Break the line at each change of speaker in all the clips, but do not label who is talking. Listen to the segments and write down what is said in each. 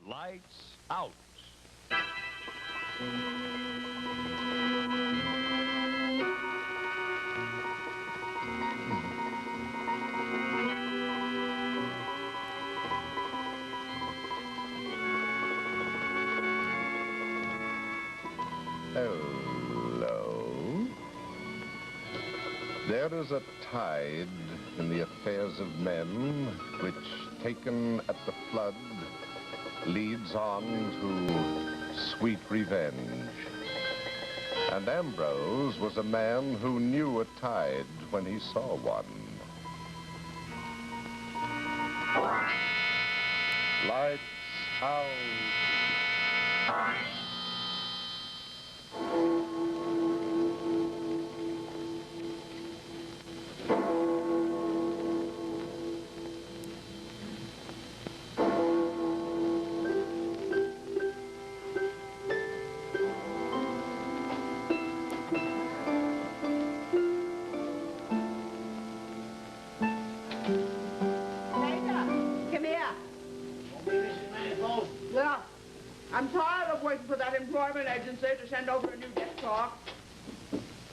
Lights out.
Hello. There is a tide in the affairs of men which, taken at the flood, leads on to sweet revenge. And Ambrose was a man who knew a tide when he saw one. Lights out.
I'm tired of waiting for that employment agency to send over a new desk clerk.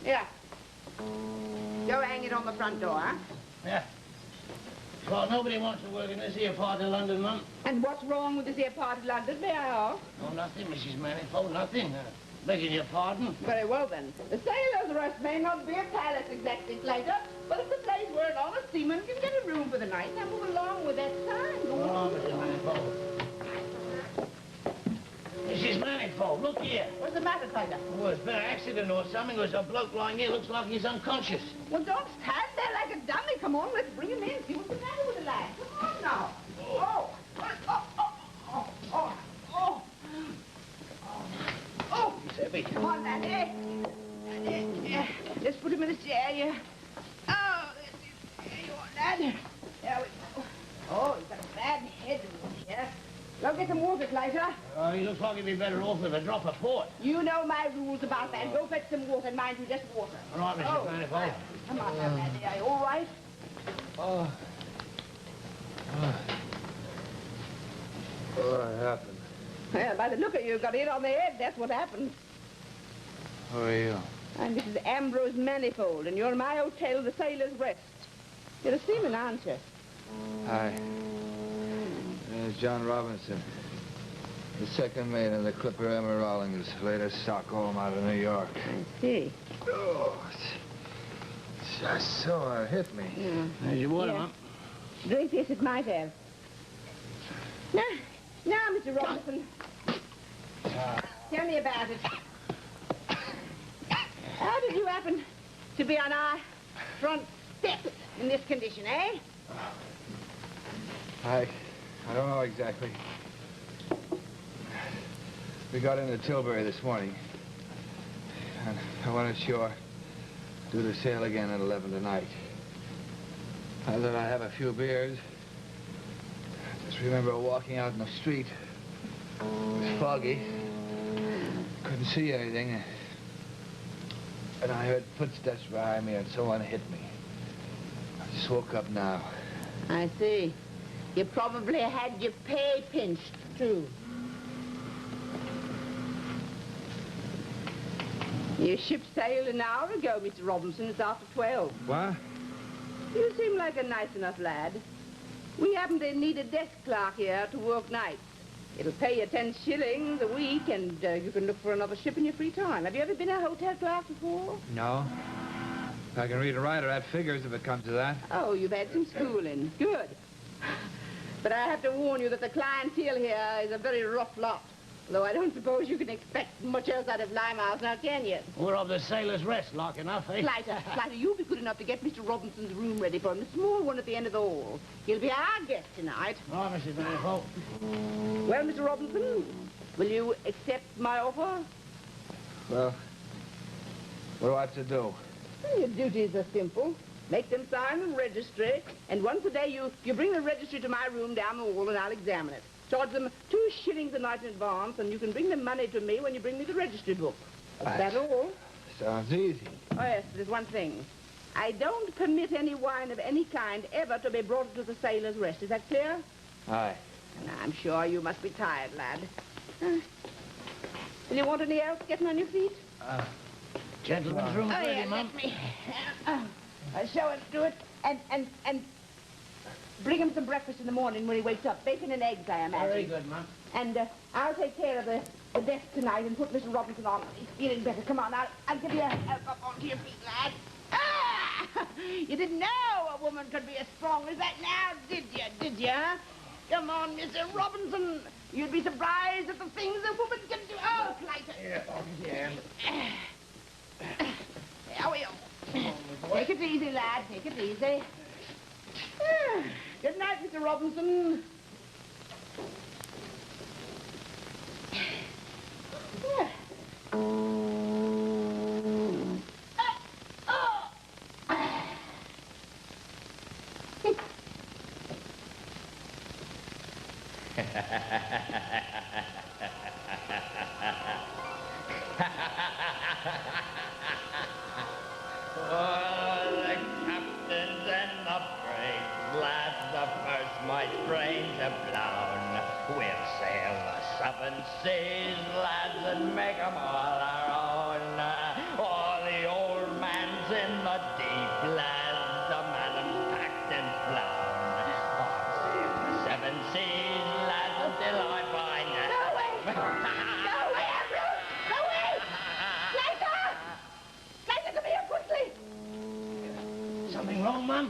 Here. Go hang it on the front door, huh?
Yeah. Well, nobody wants to work in this here part of London, Mum.
And what's wrong with this here part of London, may I ask?
Oh, nothing, Mrs. Manifold, nothing. Begging your pardon.
Very well, then. The sailor's rest may not be a palace exactly, Slater, but if the place where an honest seaman can get a room for the night, now move along with that sign.
Go on, Mrs. Manifold. Mrs. Manifold, look here.
What's the matter, Slater?
Oh, it's been an accident or something. There's a bloke lying here. Looks like he's unconscious.
Well, don't stand there like a dummy. Come on, let's bring him in. See what's the matter with the lad. Come on now. Oh.
He's heavy.
Come on, Daddy. Let's put him in the chair here. Oh, there you are, Dad. There we go. Oh, he's got a bad head here. Go get some water, Slater.
He looks like he'd be better off with a drop of port.
You know my rules about that. Go fetch some water, and mind you, just water.
All right, Mrs. Manifold.
Come on now, Daddy. Are you all right?
What happened?
Well, by the look of you, got hit on the head. That's what happened.
Who are you?
I'm Mrs. Ambrose Manifold, and you're in my hotel, the Sailor's Rest. You're a seaman, aren't you?
Hi. It's John Robinson, the second mate of the clipper Emma Rawlings, latest Stockholm out of New York.
I see.
Oh, it's just so hit me.
Yeah.
There's your water, Mum.
Drink this, it might have. Now, Mr. Robinson. Tell me about it. How did you happen to be on our front steps in this condition, eh?
I don't know exactly. We got into Tilbury this morning, and I went ashore, due to sail again at 11 tonight. I thought I'd have a few beers. I just remember walking out in the street. It was foggy. Couldn't see anything. And I heard footsteps behind me, and someone hit me. I just woke up now.
I see. You probably had your pay pinched, too. Your ship sailed an hour ago, Mr. Robinson. It's after 12.
What?
You seem like a nice enough lad. We happen to need a desk clerk here to work nights. It'll pay you 10 shillings a week, and you can look for another ship in your free time. Have you ever been a hotel clerk before?
No. I can read or write or add figures if it comes to that.
Oh, you've had some schooling. Good. But I have to warn you that the clientele here is a very rough lot. Though I don't suppose you can expect much else out of Limehouse, now can you?
We're of the Sailor's Rest, like enough, eh?
Slater, you'll be good enough to get Mr. Robinson's room ready for him, the small one at the end of the hall. He'll be our guest tonight.
All right, Mrs. Manifold.
Well, Mr. Robinson, will you accept my offer?
Well, what do I have to do?
Well, your duties are simple. Make them sign the registry, and once a day you bring the registry to my room down the hall and I'll examine it. Charge them 2 shillings a night in advance, and you can bring the money to me when you bring me the registry book. Is that all?
Sounds easy.
Oh, yes, there's one thing. I don't permit any wine of any kind ever to be brought to the Sailor's Rest. Is that clear?
Aye.
And I'm sure you must be tired, lad. Do you want any help getting on your feet?
Gentleman's room is ready,
yes,
Mum.
let me. I'll show it to it. And bring him some breakfast in the morning when he wakes up. Bacon and eggs, I imagine.
Very good, Mum.
And I'll take care of the desk tonight and put Mr. Robinson on. He's feeling better. Come on, I'll give you a help up onto your feet, lad. Ah! You didn't know a woman could be as strong as that now, did you? Did you, huh? Come on, Mr. Robinson. You'd be surprised at the things a woman can do. Oh, Clyde.
Yeah.
There we are. Take it easy, lad. Take it easy. Good night, Mr. Robinson.
Oh, the captains and the brave lads, the first my brains have blown. We'll sail the 7 seas, lads, and make 'em all our own. All the old man's in the deep, lads, the madam's packed and flown. I'll sail the 7 seas, lads, until I find her.
Go away! Go away, Ambrose! Go away! Clyde! Clyde, come here quickly!
Something wrong, Mum?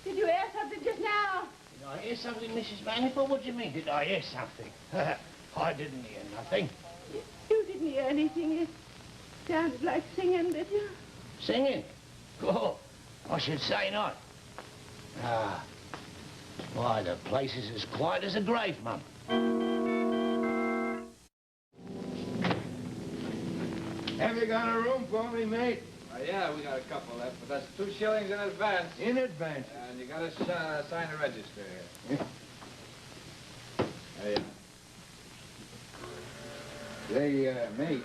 Did you hear something just now?
Did I hear something, Mrs. Manifold? What do you mean, did I hear something? I didn't hear nothing.
You didn't hear anything. It sounded like singing, did you?
Singing? Oh, I should say not. Ah, why, the place is as quiet as a grave, Mum.
Have you got a room for me, mate? Yeah, we got a couple left, but that's 2 shillings in advance. In advance? And you got to sign the register here. There you are. Say, mate.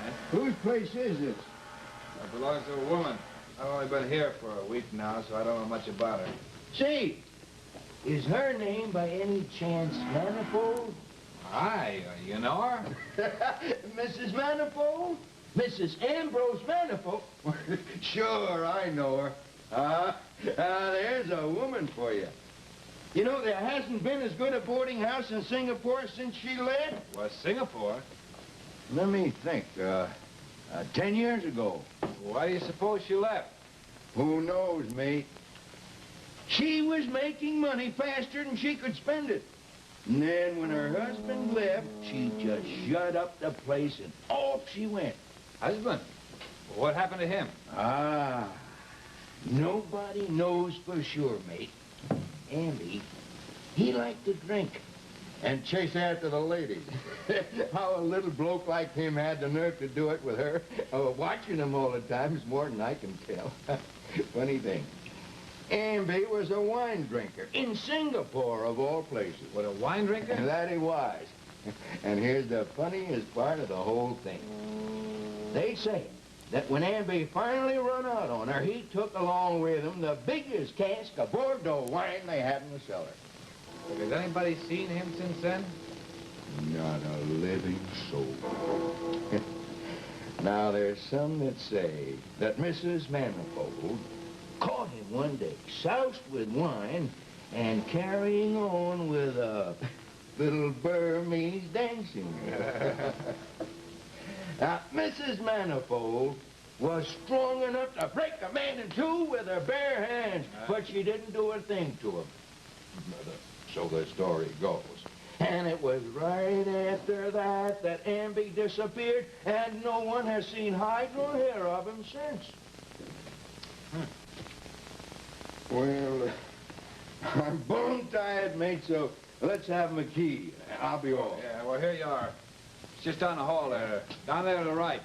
Huh? Whose place is this? It belongs to a woman. I've only been here for a week now, so I don't know much about her.
See, is her name by any chance Manifold?
Aye, you know her?
Mrs. Manifold? Mrs. Ambrose Manifold?
Sure, I know her. There's a woman for you. You know, there hasn't been as good a boarding house in Singapore since she left.
Was Singapore?
Let me think. 10 years ago.
Why do you suppose she left?
Who knows, mate? She was making money faster than she could spend it. And then when her husband left, she just shut up the place and off she went.
Husband? What happened to him?
Nobody knows for sure, mate. Andy, he liked to drink. And chase after the ladies. How a little bloke like him had the nerve to do it with her. Watching him all the time is more than I can tell. Funny thing. Amby was a wine drinker in Singapore, of all places.
What, a wine drinker?
That he was. And here's the funniest part of the whole thing. They say that when Amby finally run out on her, he took along with him the biggest cask of Bordeaux wine they had in the cellar.
Has anybody seen him since then?
Not a living soul. Now, there's some that say that Mrs. Manifold caught him one day, soused with wine, and carrying on with a little Burmese dancing. Now, Mrs. Manifold was strong enough to break a man in 2 with her bare hands, but she didn't do a thing to him. So the story goes. And it was right after that that Amby disappeared, and no one has seen hide nor hair of him since. Well, I'm bone tired, mate, so let's have him a key. I'll be off.
Yeah, well, here you are. It's just down the hall there. Down there to the right.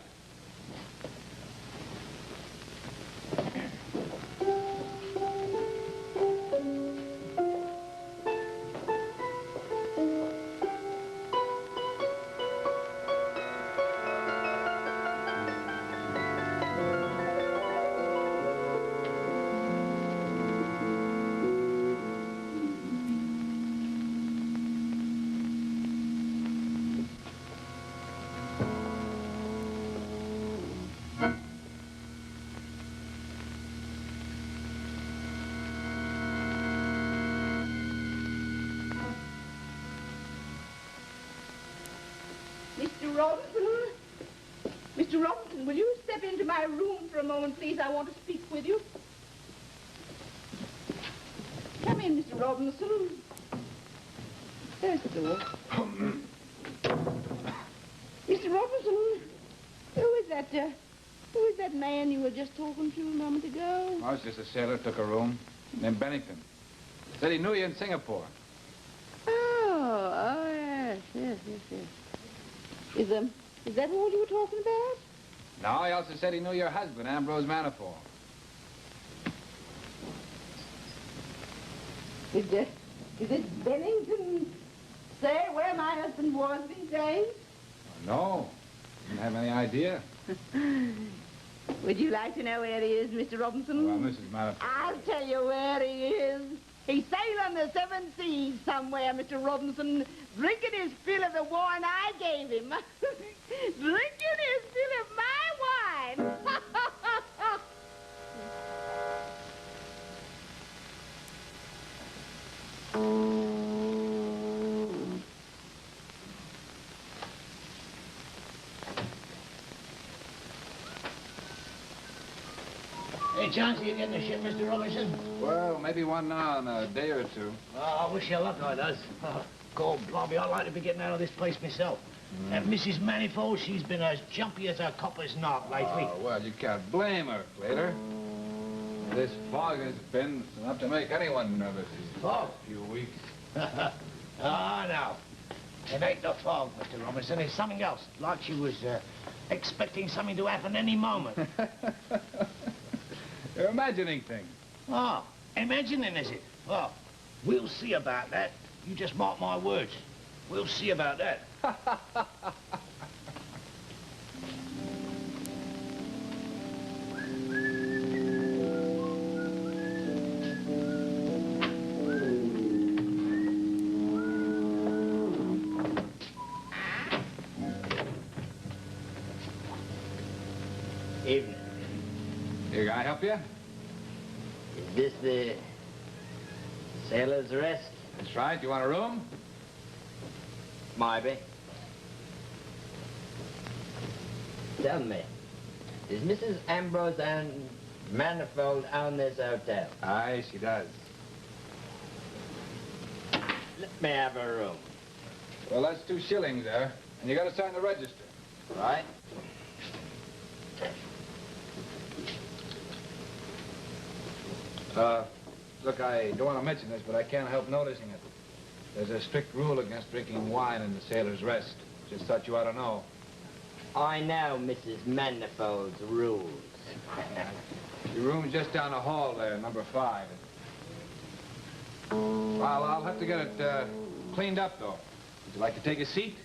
Mr. Robinson? Mr. Robinson, will you step into my room for a moment, please? I want to speak with you. Come in, Mr. Robinson. There's the door. Mr. Robinson, who is that man you were just talking to a moment ago?
I was just a sailor, took a room, named Bennington. Said he knew you in Singapore.
Oh, yes. Is that all you were talking about?
No, he also said he knew your husband, Ambrose Manifold.
Did Bennington say where my husband was these days?
No, didn't have any idea.
Would you like to know where he is, Mr. Robinson?
Well, Mrs. Manifold.
I'll tell you where he is. He's sailing the seven seas somewhere, Mr. Robinson, drinking his fill of the wine I gave him. Drinking his fill of my wine.
Any chance of you getting a ship, Mr. Robinson?
Well, maybe one now in a day or two.
Oh, I wish you luck, I does. Oh, God, blimey, I'd like to be getting out of this place myself. And Mrs. Manifold, she's been as jumpy as a copper's knot lately.
Oh, well, you can't blame her, Slater. This fog has been enough to make anyone nervous these
Fog?
few weeks.
Ah, no. It ain't the fog, Mr. Robinson. It's something else. Like she was expecting something to happen any moment.
You're imagining things.
Oh, imagining, is it? Well, we'll see about that. You just mark my words. We'll see about that.
Evening.
Here, can I help you?
Is this the sailor's rest?
That's right. You want a room?
Maybe. Tell me, does Mrs. Ambrose and Manifold own this hotel?
Aye, she does.
Let me have a room.
Well, that's 2 shillings there, and you got to sign the register.
Right?
Look, I don't want to mention this, but I can't help noticing it. There's a strict rule against drinking wine in the sailor's rest. Just thought you ought to know.
I know Mrs. Manifold's rules.
Your room's just down the hall there, number 5. Well, I'll have to get it cleaned up, though. Would you like to take a seat?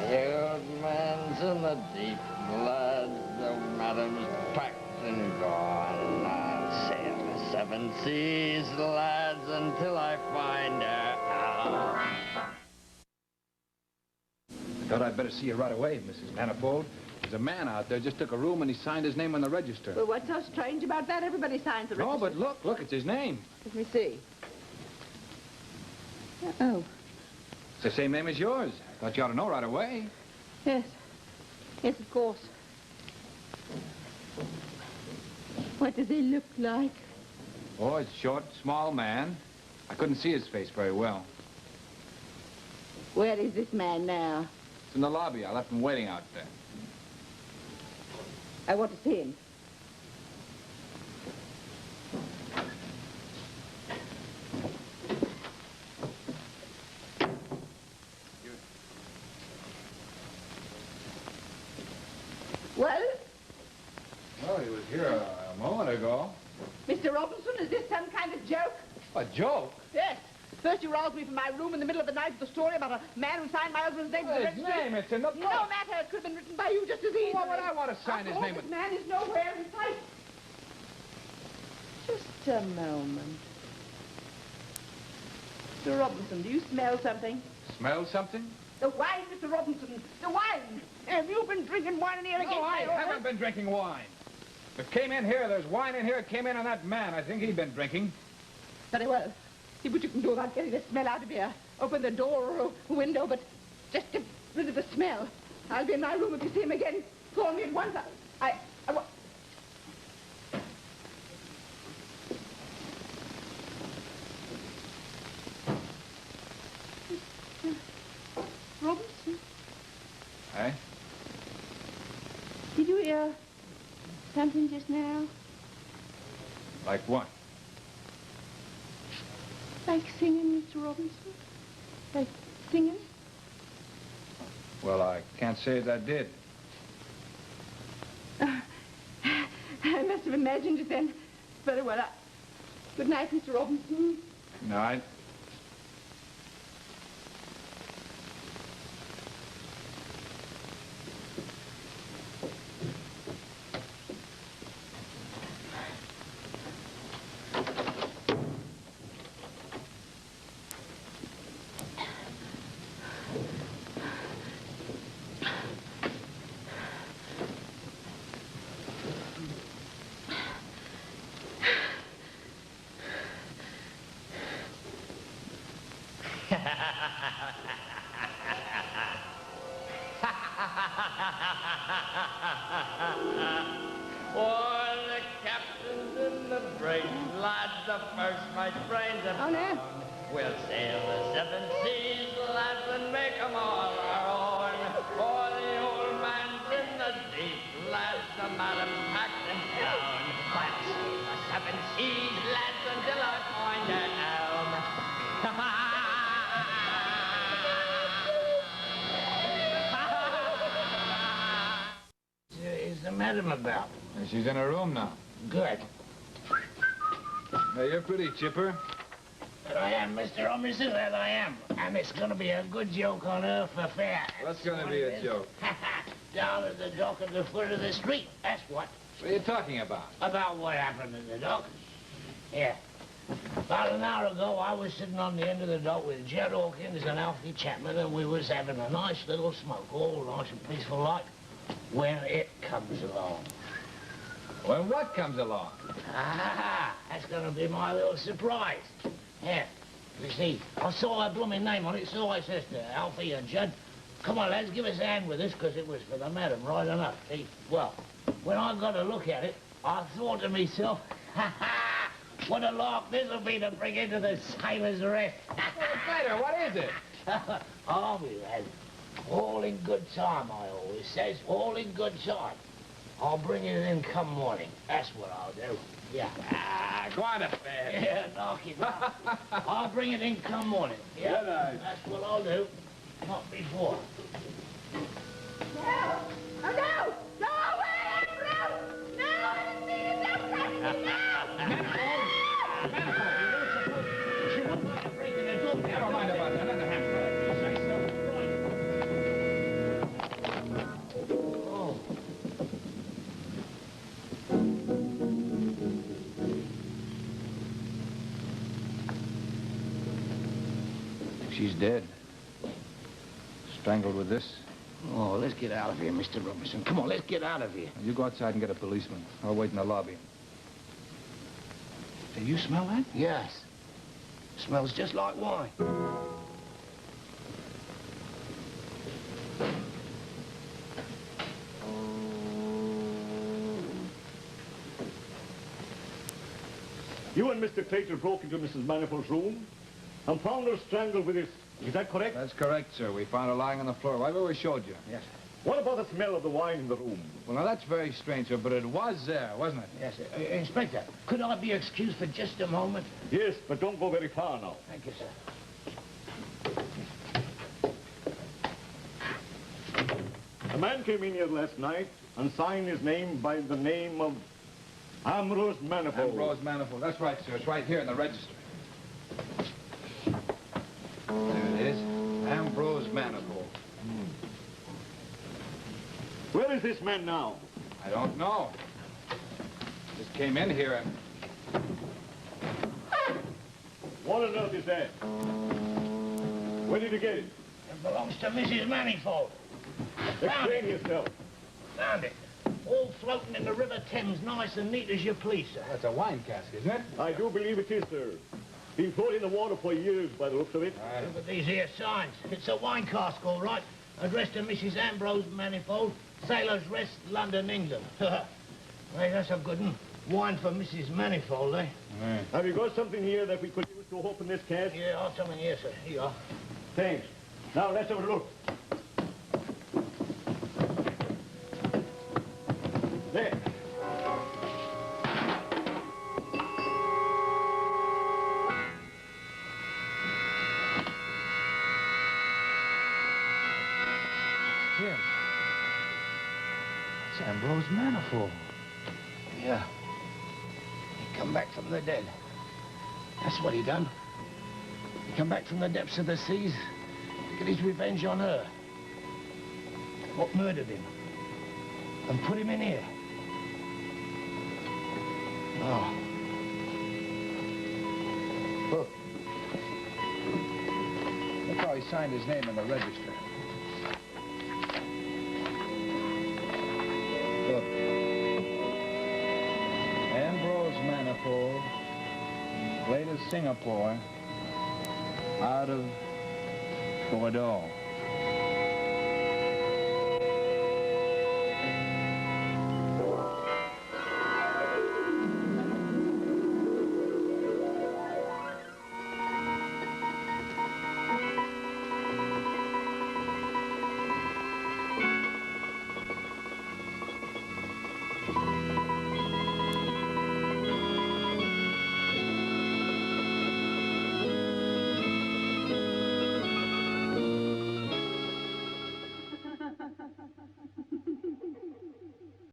The old man's in the deep blood, the madam's packed and gone. I'll sail the 7 seas, lads, until I find her out.
I thought I'd better see you right away, Mrs. Manifold. There's a man out there just took a room and he signed his name on the register.
Well, what's so strange about that? Everybody signs the register.
No, but look, it's his name.
Let me see. Oh,
It's the same name as yours. I thought you ought to know right away.
yes. Yes, of course. What does he look like?
Oh, it's a short, small man. I couldn't see his face very well.
Where is this man now?
It's in the lobby. I left him waiting out there.
I want to see him. Well,
Well, he was here a moment ago.
Mr. Robinson, is this some kind of joke?
A joke?
Yes. First you roused me from my room in the middle of the night with a story about a man who signed my husband's name to the
His
registry.
name, it's in the book.
No matter, it could have been written by you just as easily.
Why would I want to sign his name?
This man is nowhere in sight. Just a moment. Mr. Robinson, do you smell something?
Smell something?
The wine, Mr. Robinson, the wine. Have you been drinking wine in here again?
No, I haven't been drinking wine. It came in here. There's wine in here. It came in on that man. I think he'd been drinking.
Very well. See what you can do about getting the smell out of here. Open the door or a window, but just get rid of the smell. I'll be in my room if you see him again. Call me at once. Robinson?
Eh?
Did you hear something just now?
Like what?
Like singing, Mr. Robinson? Like singing?
Well, I can't say as I did.
I must have imagined it then. Very well. Good night, Mr. Robinson.
Good night.
All the captains in the brig, lads, the first mate's brains are
Oh, no.
We'll sail the 7 seas, lads, and make 'em all our own. All the old man's in the deep, lads, the madam's packed and down. I'll sail the 7 seas, lads, until I find a home.
Is the madam about?
And she's in her room now.
Good.
Now, you're pretty chipper.
That I am, Mr. Robinson, that I am. And it's going to be a good joke on her for fair.
What's going to be a joke?
Down at the dock at the foot of the street. That's what.
What are you talking about?
About what happened at the dock. Yeah. About an hour ago, I was sitting on the end of the dock with Jed Hawkins and Alfie Chapman, and we was having a nice little smoke, all nice and peaceful like, when it comes along.
When what comes along?
Ah, that's going to be my little surprise. Yeah. You see, I saw her blooming name on it, so I says to Alfie and Judd, come on, lads, give us a hand with this, because it was for the madam, right enough. See, well, when I got a look at it, I thought to myself, ha ha, what a lark this'll be to bring into the sailor's rest.
Better, what is it?
Oh, me lad, all in good time, I always says, all in good time. I'll bring it in come morning. That's what I'll do. Yeah.
Ah, go on to bed.
Yeah, knock it off. I'll bring it in come morning. Yeah,
Good night.
that's what I'll do. Not before.
No! Oh, no! No, wait, Ambrose! No, I didn't mean it! Don't touch me! No!
Manifold, you don't suppose she wouldn't like to break in the door.
Never mind about that. Let her have it.
You say so, right. Oh.
She's dead. Strangled with this.
Oh, let's get out of here, Mr. Robinson. Come on, let's get out of here.
You go outside and get a policeman. I'll wait in the lobby. Do you smell that?
Yes. Smells just like wine.
You and Mr. Clayton broke into Mrs. Manifold's room and found her strangled with this. Is that correct?
That's correct, sir. We found her lying on the floor right where we showed you. Yes.
What about the smell of the wine in the room?
Well, now, that's very strange, sir, but it was there, wasn't it?
Yes, sir. Inspector, could I be excused for just a moment?
Yes, but don't go very far now.
Thank you, sir.
A man came in here last night and signed his name by the name of Ambrose Manifold.
Ambrose Manifold. That's right, sir. It's right here in the register. There it is. Ambrose Manifold.
Where is this man now?
I don't know. Just came in here and...
What on earth is that? Where did you get it?
It belongs to Mrs. Manifold.
Explain yourself.
Found it. All floating in the River Thames, nice and neat as you please, sir.
That's a wine cask, isn't it?
I do believe it is, sir. Been floating in the water for years by the looks of it.
Look at these here signs. It's a wine cask, all right. Addressed to Mrs. Ambrose Manifold, Sailor's Rest, London, England. Hey, that's a good one. Wine for Mrs. Manifold, eh?
Have you got something here that we could use to open this cask?
Yeah, I'll something here, sir. Here you are.
Thanks. Now, let's have a look. There.
Jim. It's Ambrose Manifold.
Yeah. He come back from the dead. That's what he done. He come back from the depths of the seas to get his revenge on her. What murdered him. And put him in here. Oh.
Look. Look how he signed his name in the register. Look. Ambrose Manifold, late of Singapore, out of Bordeaux.